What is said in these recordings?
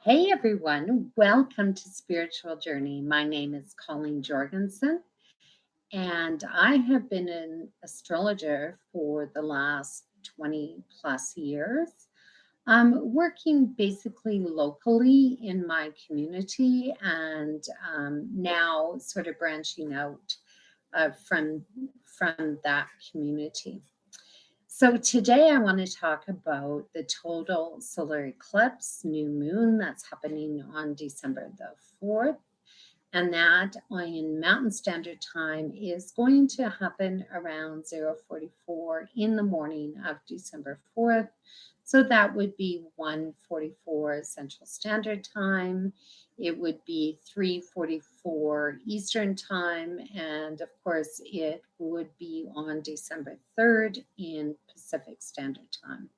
Hey everyone, welcome to Spiritual Journey. My name is Colleen Jorgensen, and I have been an astrologer for the last 20 plus years. Working basically locally in my community and now sort of branching out from that community. So today I want to talk about the total solar eclipse, new moon that's happening on December the 4th. And that in Mountain Standard Time is going to happen around 0:44 in the morning of December 4th. So that would be 1:44 Central Standard Time. It would be 3:44 Eastern Time. And of course, it would be on December 3rd in Pacific Standard Time.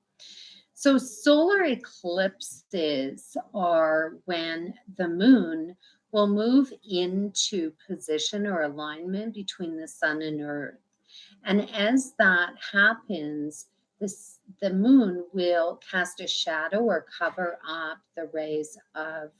So solar eclipses are when the moon will move into position or alignment between the sun and earth. And as that happens, the moon will cast a shadow or cover up the rays of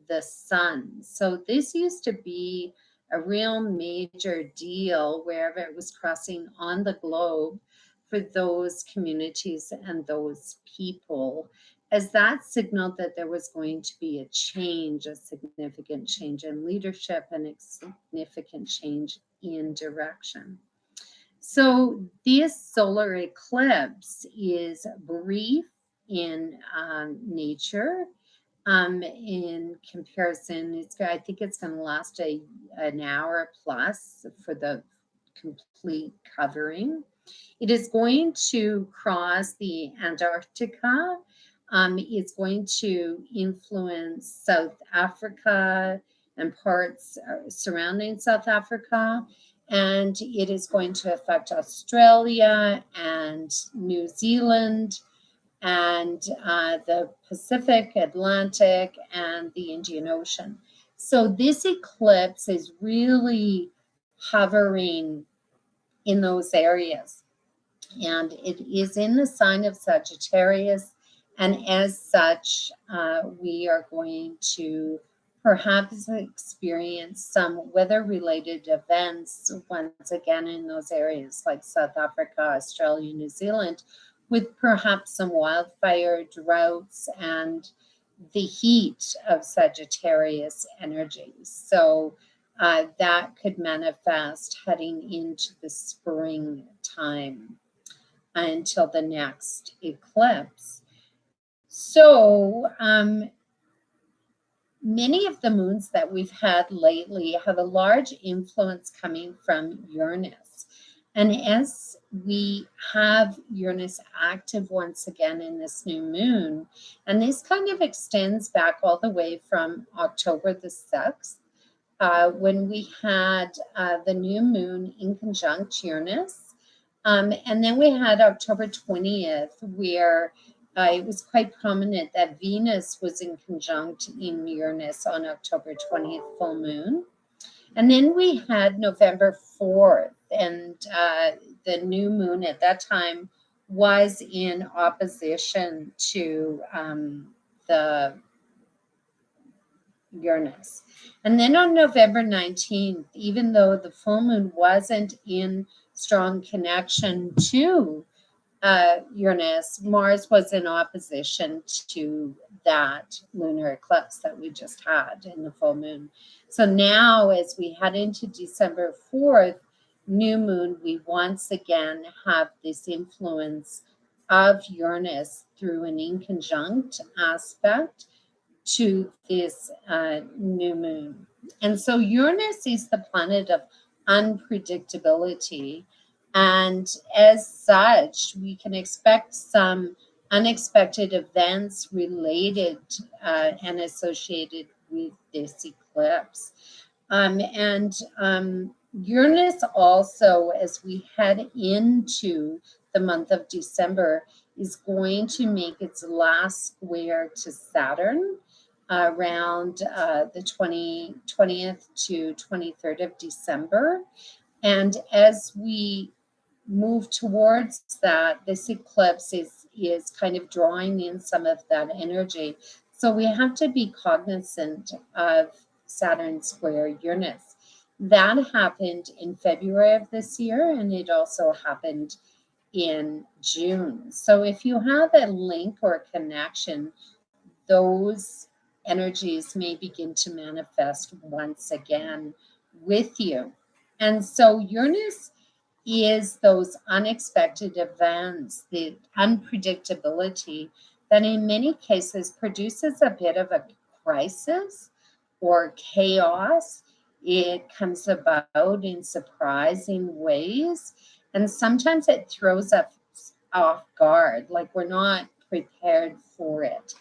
the sun. So this used to be a real major deal wherever it was crossing on the globe for those communities and those people, as that signaled that there was going to be a change, a significant change in leadership and a significant change in direction. So this solar eclipse is brief in nature. In comparison, I think it's going to last an hour plus for the complete covering. It is going to cross the Antarctica. It's going to influence South Africa and parts surrounding South Africa. And it is going to affect Australia and New Zealand and the Pacific, Atlantic, and the Indian Ocean. So this eclipse is really hovering in those areas. And it is in the sign of Sagittarius. And as such, we are going to perhaps experience some weather-related events once again in those areas like South Africa, Australia, New Zealand, with perhaps some wildfire droughts and the heat of Sagittarius energies. So that could manifest heading into the spring time until the next eclipse. So many of the moons that we've had lately have a large influence coming from Uranus. And as we have Uranus active once again in this new moon, and this kind of extends back all the way from October the 6th, when we had the new moon in conjunct Uranus. And then we had October 20th, where it was quite prominent that Venus was in conjunct in Uranus on October 20th, full moon. And then we had November 4th, and the new moon at that time was in opposition to the Uranus. And then on November 19th, even though the full moon wasn't in strong connection to Uranus, Mars was in opposition to that lunar eclipse that we just had in the full moon. So now, as we head into December 4th, new moon, we once again have this influence of Uranus through an inconjunct aspect to this new moon. And so Uranus is the planet of unpredictability. And as such, we can expect some unexpected events related and associated with this eclipse. Uranus also, as we head into the month of December, is going to make its last square to Saturn around the 20th to 23rd of December. And as we move towards that, this eclipse is kind of drawing in some of that energy. So we have to be cognizant of Saturn square Uranus. That happened in February of this year, and it also happened in June. So if you have a link or a connection, those energies may begin to manifest once again with you. And so Uranus is those unexpected events, the unpredictability that in many cases produces a bit of a crisis or chaos. It comes about in surprising ways, and sometimes it throws us off guard, like we're not prepared for it.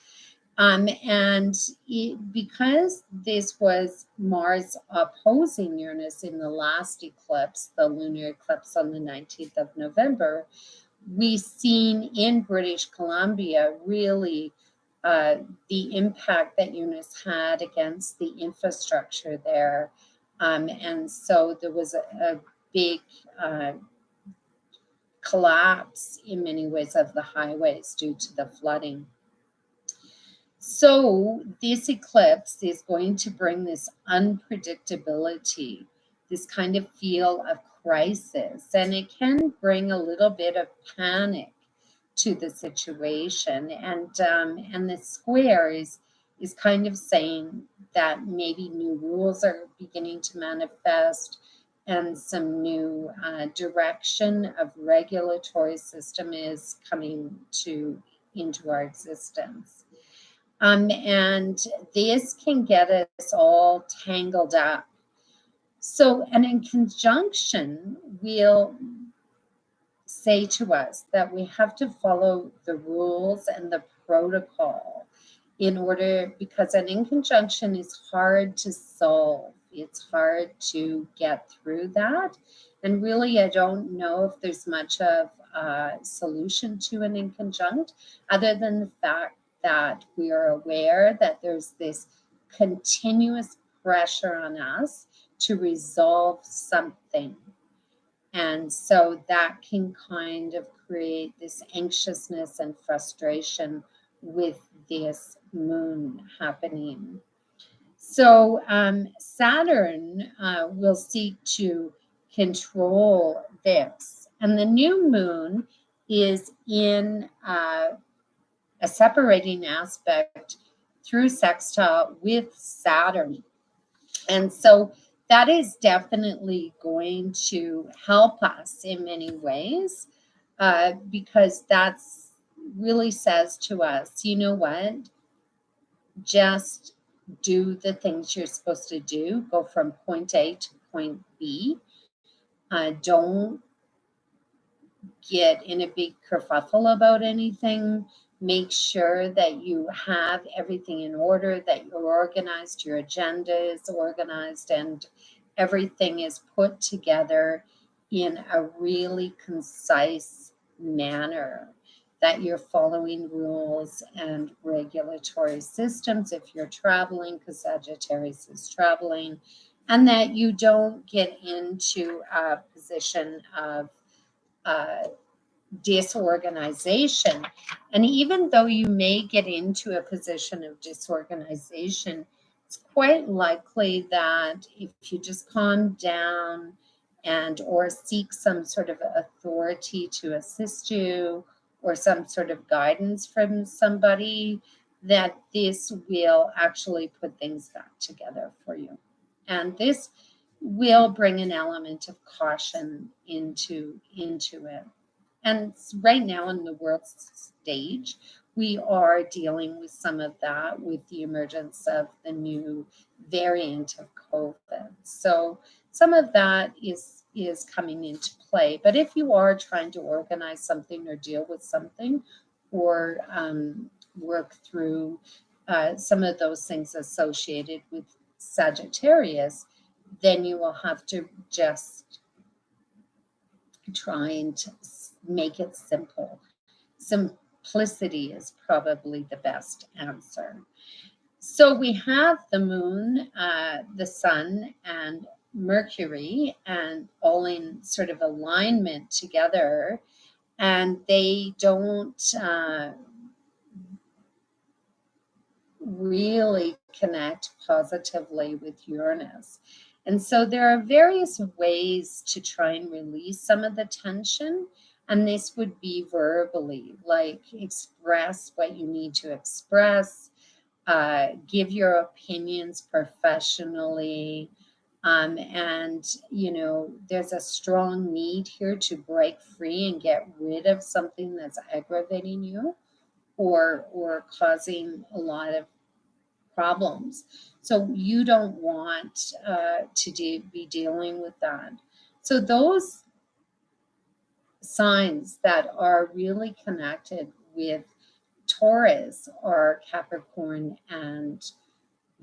Because this was Mars opposing Uranus in the last eclipse, the lunar eclipse on the 19th of November, we seen in British Columbia really the impact that Uranus had against the infrastructure there. And so there was a big collapse in many ways of the highways due to the flooding. So this eclipse is going to bring this unpredictability, this kind of feel of crisis, and it can bring a little bit of panic to the situation. And the square is kind of saying that maybe new rules are beginning to manifest, and some new direction of regulatory system is coming into our existence. And this can get us all tangled up. So, and in conjunction, we'll say to us that we have to follow the rules and the protocol in order, because an inconjunction is hard to solve. It's hard to get through that. And really, I don't know if there's much of a solution to an inconjunct other than the fact that we are aware that there's this continuous pressure on us to resolve something. And so that can kind of create this anxiousness and frustration with this moon happening. So Saturn will seek to control this. And the new moon is in a separating aspect through sextile with Saturn. And so that is definitely going to help us in many ways, because that's really says to us, you know what, just do the things you're supposed to do, go from point A to point B. Don't get in a big kerfuffle about anything. Make sure that you have everything in order, that you're organized, your agenda is organized, and everything is put together in a really concise manner, that you're following rules and regulatory systems if you're traveling, because Sagittarius is traveling, and that you don't get into a position of disorganization. And even though you may get into a position of disorganization, it's quite likely that if you just calm down and or seek some sort of authority to assist you or some sort of guidance from somebody, that this will actually put things back together for you. And this will bring an element of caution into it. And right now on the world stage, we are dealing with some of that with the emergence of the new variant of COVID. So some of that is coming into play. But if you are trying to organize something or deal with something or work through some of those things associated with Sagittarius, then you will have to just try and make it simple. Simplicity is probably the best answer. So we have the moon, the sun, and Mercury, and all in sort of alignment together, and they don't really connect positively with Uranus. And so there are various ways to try and release some of the tension. And this would be verbally, like express what you need to express, give your opinions professionally. And, there's a strong need here to break free and get rid of something that's aggravating you or causing a lot of problems. So you don't want be dealing with that. So those signs that are really connected with Taurus are Capricorn and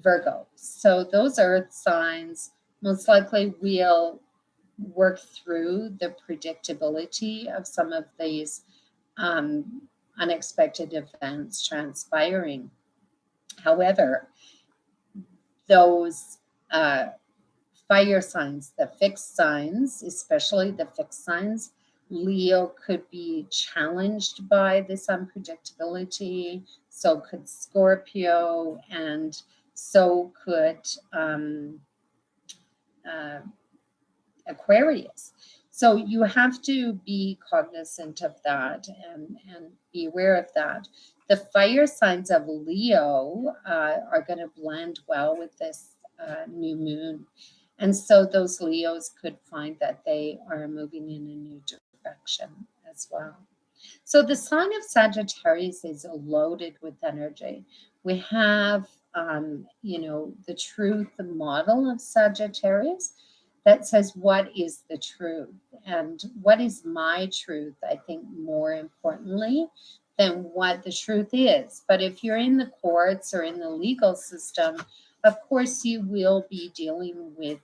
Virgo. So those earth signs most likely will work through the predictability of some of these unexpected events transpiring. However, those fire signs, the fixed signs, especially the fixed signs, Leo could be challenged by this unpredictability. So could Scorpio, and so could Aquarius. So you have to be cognizant of that and be aware of that. The fire signs of Leo are going to blend well with this new moon. And so those Leos could find that they are moving in a new direction as well. So the sign of Sagittarius is loaded with energy. We have, the truth model of Sagittarius that says, what is the truth? And what is my truth? I think more importantly than what the truth is. But if you're in the courts or in the legal system, of course, you will be dealing with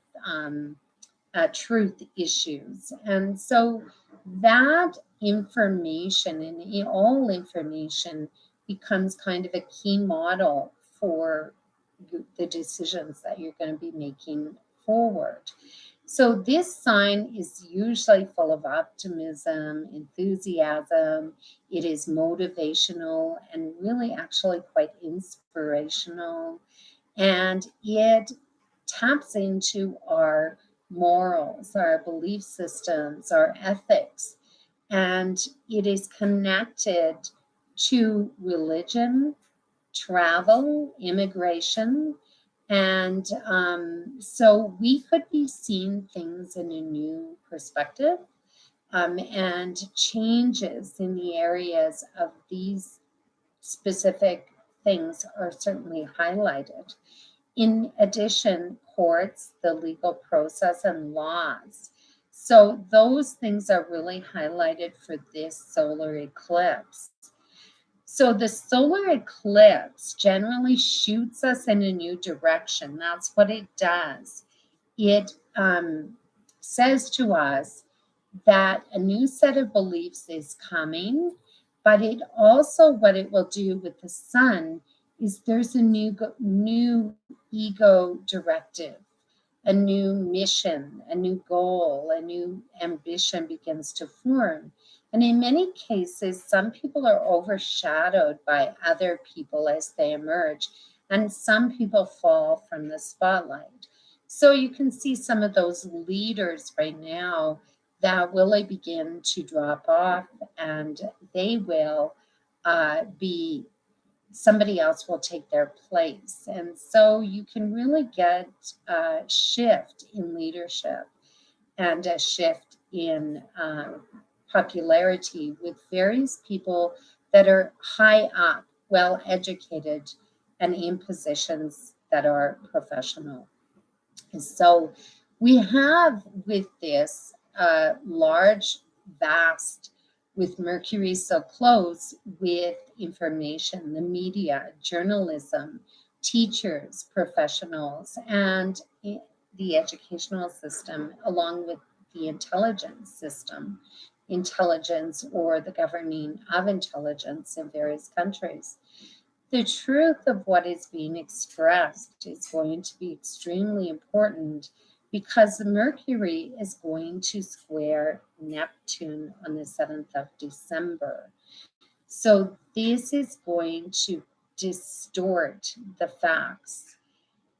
truth issues. And so that information and all information becomes kind of a key model for the decisions that you're going to be making forward. So this sign is usually full of optimism, enthusiasm. It is motivational and really actually quite inspirational. And it taps into our morals, our belief systems, our ethics. And it is connected to religion, travel, immigration. And so we could be seeing things in a new perspective, and changes in the areas of these specific things are certainly highlighted. In addition, courts, the legal process, and laws. So those things are really highlighted for this solar eclipse. So the solar eclipse generally shoots us in a new direction. That's what it does. It says to us that a new set of beliefs is coming, but it also, what it will do with the sun is there's a new ego directive, a new mission, a new goal, a new ambition begins to form. And in many cases, some people are overshadowed by other people as they emerge, and some people fall from the spotlight. So you can see some of those leaders right now that will begin to drop off, and they will be somebody else will take their place. And so you can really get a shift in leadership and a shift in popularity with various people that are high up, well educated, and in positions that are professional. And so we have with this large, vast, with Mercury so close, with information, the media, journalism, teachers, professionals, and the educational system, along with the intelligence system, intelligence or the governing of intelligence in various countries. The truth of what is being expressed is going to be extremely important because Mercury is going to square Neptune on the 7th of December. So this is going to distort the facts.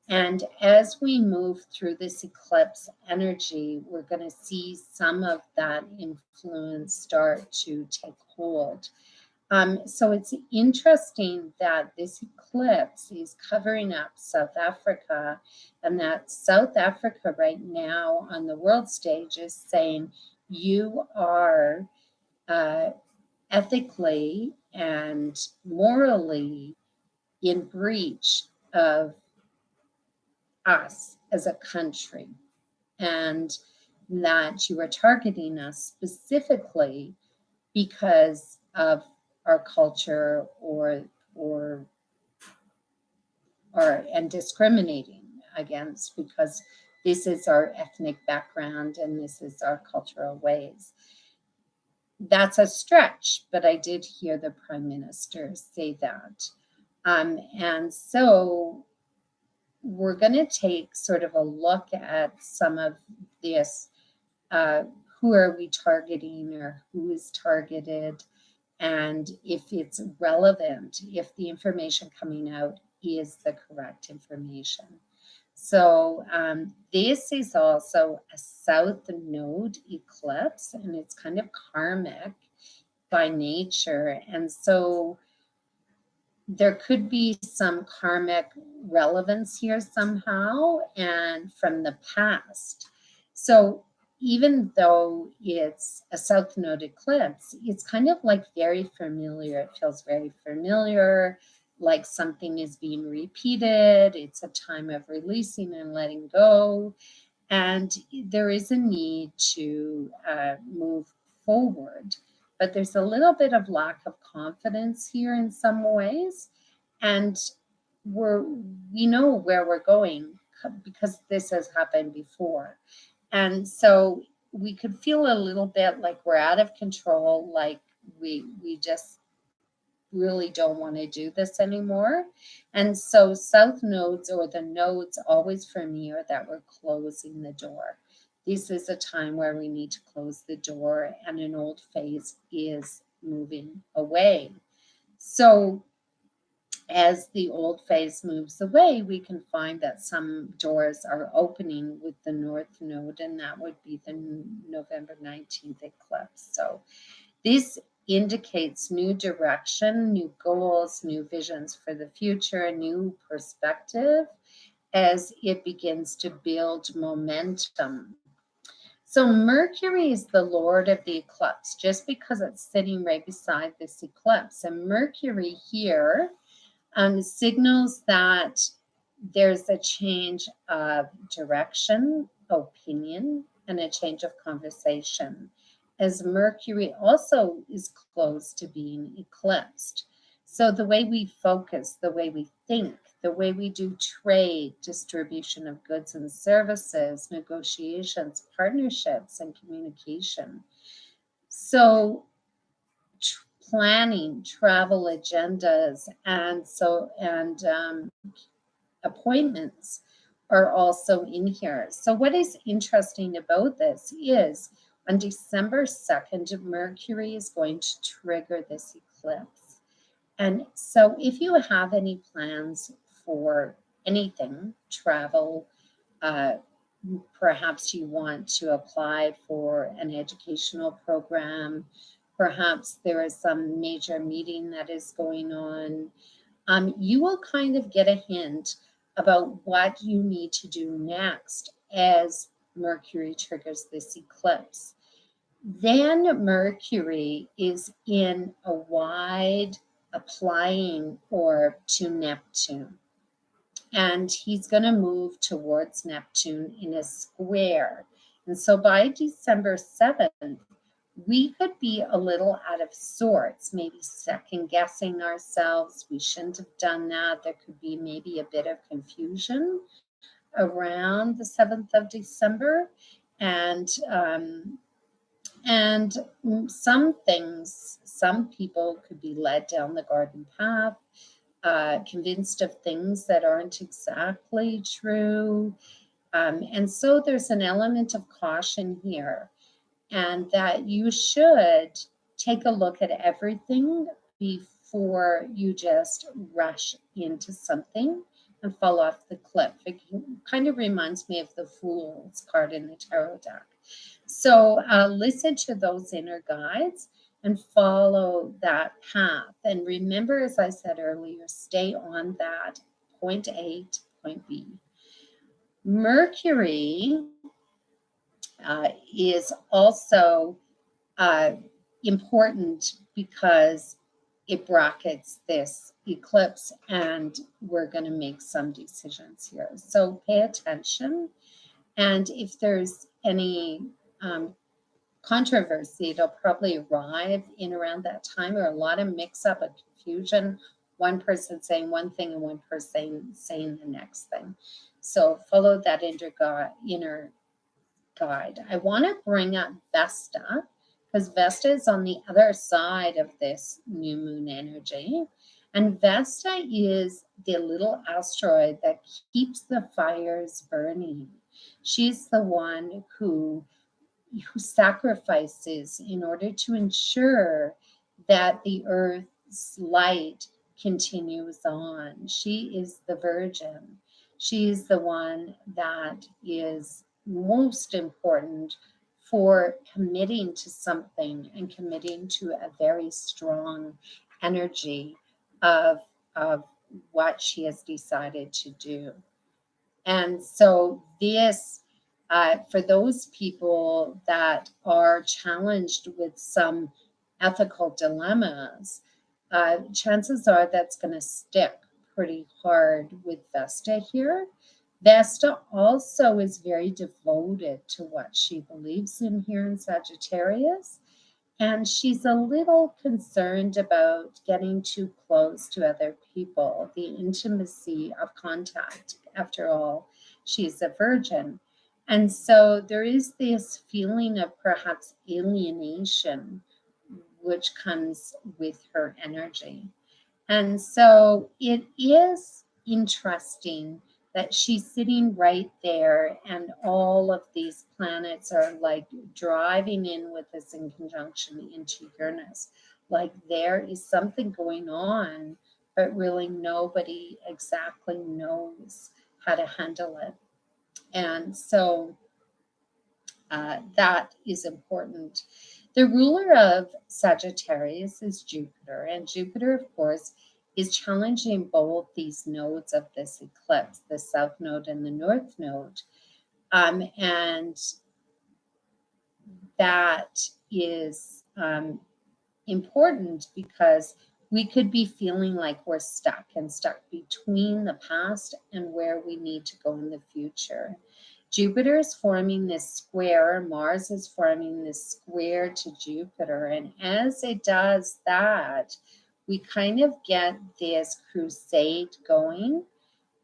And as we move through this eclipse energy, we're going to see some of that influence start to take hold. So it's interesting that this eclipse is covering up South Africa, and that South Africa right now on the world stage is saying you are ethically and morally in breach of us as a country, and that you are targeting us specifically because of our culture or and discriminating against, because this is our ethnic background and this is our cultural ways. That's a stretch, but I did hear the Prime Minister say that. And so we're going to take sort of a look at some of this. Who are we targeting, or who is targeted, and if it's relevant, if the information coming out is the correct information. So this is also a South Node eclipse, and it's kind of karmic by nature. And so there could be some karmic relevance here somehow and from the past. So even though it's a South Node eclipse, it's kind of like very familiar. It feels very familiar, like something is being repeated. It's a time of releasing and letting go. And there is a need to move forward. But there's a little bit of lack of confidence here in some ways. And we know where we're going because this has happened before. And so we could feel a little bit like we're out of control, like we just really don't want to do this anymore. And so South nodes, or the nodes, always for me are that we're closing the door. This is a time where we need to close the door, and an old phase is moving away. So as the old phase moves away, we can find that some doors are opening with the North Node, and that would be the November 19th eclipse. So this indicates new direction, new goals, new visions for the future, a new perspective as it begins to build momentum. So Mercury is the lord of the eclipse, just because it's sitting right beside this eclipse. And Mercury here signals that there's a change of direction, opinion, and a change of conversation, as Mercury also is close to being eclipsed. So the way we focus, the way we think, the way we do trade, distribution of goods and services, negotiations, partnerships, and communication. So planning, travel agendas, and appointments are also in here. So what is interesting about this is on December 2nd, Mercury is going to trigger this eclipse. And so if you have any plans for anything, travel, perhaps you want to apply for an educational program, perhaps there is some major meeting that is going on, you will kind of get a hint about what you need to do next as Mercury triggers this eclipse. Then Mercury is in a wide applying orb to Neptune, and he's going to move towards Neptune in a square. And so by December 7th, we could be a little out of sorts, maybe second guessing ourselves. We shouldn't have done that. There could be maybe a bit of confusion around the 7th of December. And some things, some people could be led down the garden path, convinced of things that aren't exactly true. And so there's an element of caution here, and that you should take a look at everything before you just rush into something and fall off the cliff. It kind of reminds me of the Fool's card in the tarot deck. So listen to those inner guides and follow that path. And remember, as I said earlier, stay on that point A to point B. Mercury is also important because it brackets this eclipse, and we're going to make some decisions here. So pay attention. And if there's any controversy, it'll probably arrive in around that time, or a lot of mix up and confusion. One person saying one thing and one person saying the next thing. So follow that inner guide. I want to bring up Vesta, because Vesta is on the other side of this new moon energy. And Vesta is the little asteroid that keeps the fires burning. She's the one who sacrifices in order to ensure that the earth's light continues on. She is the virgin. She's the one that is most important for committing to something and committing to a very strong energy of what she has decided to do. And so this, for those people that are challenged with some ethical dilemmas, chances are that's going to stick pretty hard with Vesta here. Vesta also is very devoted to what she believes in here in Sagittarius. And she's a little concerned about getting too close to other people, the intimacy of contact. After all, she's a virgin. And so there is this feeling of perhaps alienation, which comes with her energy. And so it is interesting that she's sitting right there, and all of these planets are like driving in with us in conjunction into Uranus. Like there is something going on, but really nobody exactly knows how to handle it. And so that is important. The ruler of Sagittarius is Jupiter, and Jupiter, of course, is challenging both these nodes of this eclipse, the south node and the north node. And that is important because we could be feeling like we're stuck between the past and where we need to go in the future. Jupiter is forming this square, Mars is forming this square to Jupiter. And as it does that, we kind of get this crusade going.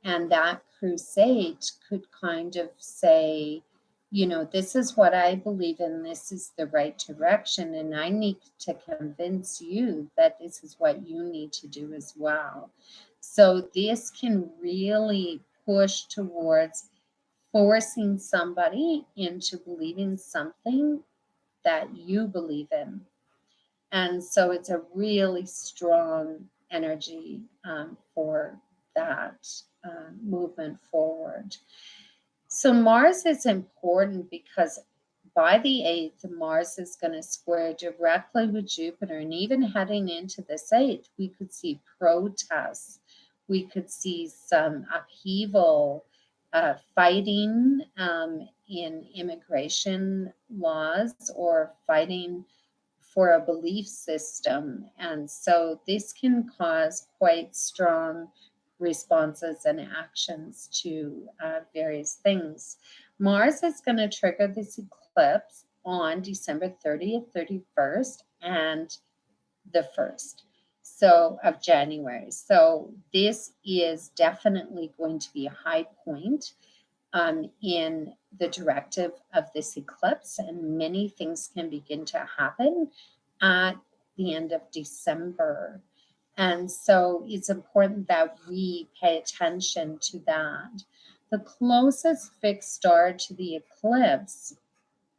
And that crusade could kind of say, you know, this is what I believe in, this is the right direction, and I need to convince you that this is what you need to do as well. So this can really push towards forcing somebody into believing something that you believe in. And so it's a really strong energy for that movement forward. So Mars is important because by the 8th, Mars is going to square directly with Jupiter. And even heading into this 8th, we could see protests. We could see some upheaval, fighting in immigration laws, or fighting for a belief system. And so this can cause quite strong responses and actions to various things. Mars is going to trigger this eclipse on December 30th, 31st, and the 1st of January. So this is definitely going to be a high point in the directive of this eclipse, and many things can begin to happen at the end of December. And so it's important that we pay attention to that. The closest fixed star to the eclipse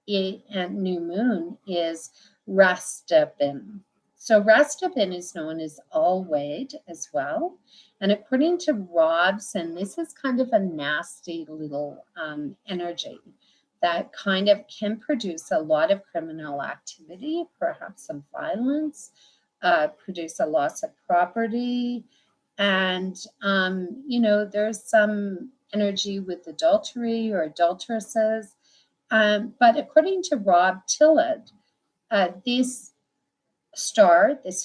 and new moon is Rastepin. So Rastabin is known as all-wade as well. And according to Robson, this is kind of a nasty little energy that kind of can produce a lot of criminal activity, perhaps some violence, produce a loss of property. And, there's some energy with adultery or adulteresses. But according to Rob Tillett, this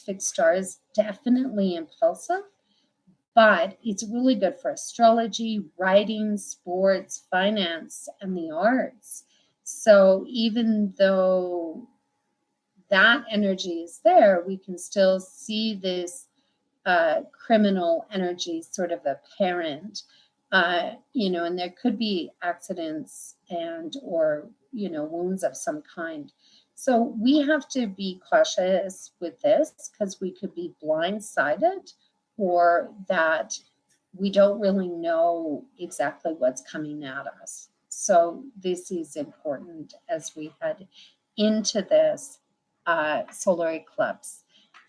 fixed star is definitely impulsive, but it's really good for astrology, writing, sports, finance, and the arts. So even though that energy is there, we can still see this criminal energy sort of apparent, and there could be accidents and or wounds of some kind. So we have to be cautious with this because we could be blindsided, or that we don't really know exactly what's coming at us. So this is important as we head into this solar eclipse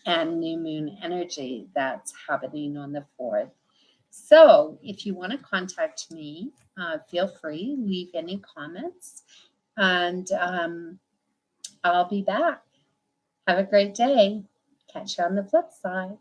and new moon energy that's happening on the 4th. So if you want to contact me, feel free, leave any comments, and I'll be back. Have a great day. Catch you on the flip side.